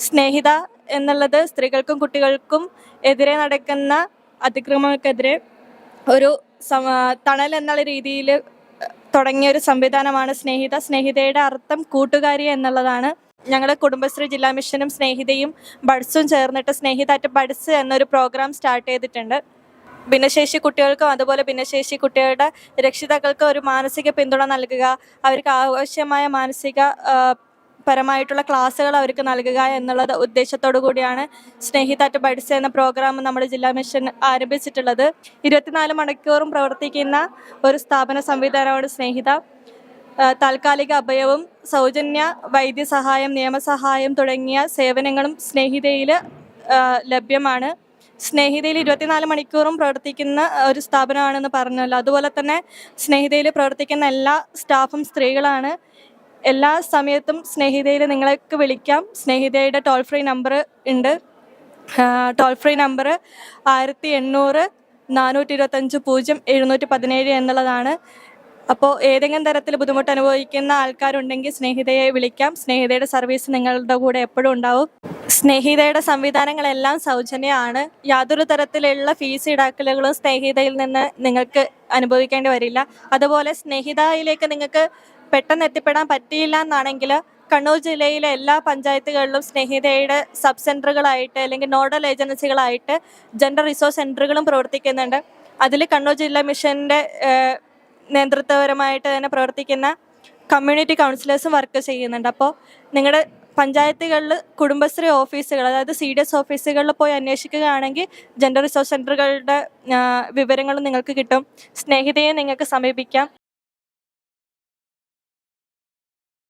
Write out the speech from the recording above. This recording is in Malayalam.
സ്നേഹിത എന്നുള്ളത് സ്ത്രീകൾക്കും കുട്ടികൾക്കും എതിരെ നടക്കുന്ന അതിക്രമങ്ങൾക്കെതിരെ ഒരു തണൽ എന്നുള്ള രീതിയിൽ തുടങ്ങിയ ഒരു സംവിധാനമാണ് സ്നേഹിത. സ്നേഹിതയുടെ അർത്ഥം കൂട്ടുകാരി എന്നുള്ളതാണ്. ഞങ്ങൾ കുടുംബശ്രീ ജില്ലാ മിഷനും സ്നേഹിതയും ബഡ്സും ചേർന്നിട്ട് സ്നേഹിത അറ്റ് ബഡ്സ് എന്നൊരു പ്രോഗ്രാം സ്റ്റാർട്ട് ചെയ്തിട്ടുണ്ട്. ഭിന്നശേഷി കുട്ടികൾക്കും അതുപോലെ ഭിന്നശേഷി കുട്ടികളുടെ രക്ഷിതാക്കൾക്കും ഒരു മാനസിക പിന്തുണ നൽകുക, അവർക്ക് ആവശ്യമായ പരമായിട്ടുള്ള ക്ലാസ്സുകൾ അവർക്ക് നൽകുക എന്നുള്ള ഉദ്ദേശത്തോടു കൂടിയാണ് സ്നേഹിത അറ്റ് ബഡ്സ് എന്ന പ്രോഗ്രാം നമ്മുടെ ജില്ലാ മിഷൻ ആരംഭിച്ചിട്ടുള്ളത്. 24 മണിക്കൂറും പ്രവർത്തിക്കുന്ന ഒരു സ്ഥാപന സംവിധാനമാണ് സ്നേഹിത. താൽക്കാലിക അഭയവും സൗജന്യ വൈദ്യസഹായം, നിയമസഹായം തുടങ്ങിയ സേവനങ്ങളും സ്നേഹിതയിൽ ലഭ്യമാണ്. സ്നേഹിതയിൽ 24 മണിക്കൂറും പ്രവർത്തിക്കുന്ന ഒരു സ്ഥാപനമാണെന്ന് പറഞ്ഞല്ലോ. അതുപോലെ തന്നെ സ്നേഹിതയിൽ പ്രവർത്തിക്കുന്ന എല്ലാ സ്റ്റാഫും സ്ത്രീകളാണ്. എല്ലാ സമയത്തും സ്നേഹിതയിൽ നിങ്ങൾക്ക് വിളിക്കാം. സ്നേഹിതയുടെ ടോൾ ഫ്രീ നമ്പർ ഉണ്ട്. ടോൾ ഫ്രീ നമ്പർ 1800 425 0717 എന്നുള്ളതാണ്. അപ്പോൾ ഏതെങ്കിലും തരത്തിൽ ബുദ്ധിമുട്ട് അനുഭവിക്കുന്ന ആൾക്കാരുണ്ടെങ്കിൽ സ്നേഹിതയെ വിളിക്കാം. സ്നേഹിതയുടെ സർവീസ് നിങ്ങളുടെ കൂടെ എപ്പോഴും ഉണ്ടാവും. സ്നേഹിതയുടെ സംവിധാനങ്ങളെല്ലാം സൗജന്യമാണ്. യാതൊരു തരത്തിലുള്ള ഫീസ് ഈടാക്കലുകളും സ്നേഹിതയിൽ നിന്ന് നിങ്ങൾക്ക് അനുഭവിക്കേണ്ടി വരില്ല. അതുപോലെ സ്നേഹിതയിലേക്ക് നിങ്ങൾക്ക് പെട്ടെന്ന് എത്തിപ്പെടാൻ പറ്റിയില്ല എന്നാണെങ്കിൽ കണ്ണൂർ ജില്ലയിലെ എല്ലാ പഞ്ചായത്തുകളിലും സ്നേഹിതയുടെ സബ് സെൻറ്ററുകളായിട്ട് അല്ലെങ്കിൽ നോഡൽ ഏജൻസികളായിട്ട് ജെൻഡർ റിസോഴ്സ് സെൻറ്ററുകളും പ്രവർത്തിക്കുന്നുണ്ട്. അതിൽ കണ്ണൂർ ജില്ലാ മിഷൻ്റെ നേതൃത്വപരമായിട്ട് തന്നെ പ്രവർത്തിക്കുന്ന കമ്മ്യൂണിറ്റി കൗൺസിലേഴ്സും വർക്ക് ചെയ്യുന്നുണ്ട്. അപ്പോൾ നിങ്ങളുടെ പഞ്ചായത്തുകളിൽ കുടുംബശ്രീ ഓഫീസുകൾ, അതായത് CDS ഓഫീസുകളിൽ പോയി അന്വേഷിക്കുകയാണെങ്കിൽ ജെൻഡർ റിസോഴ്സ് സെൻറ്ററുകളുടെ വിവരങ്ങളും നിങ്ങൾക്ക് കിട്ടും. സ്നേഹിതയെ നിങ്ങൾക്ക് സമീപിക്കാം.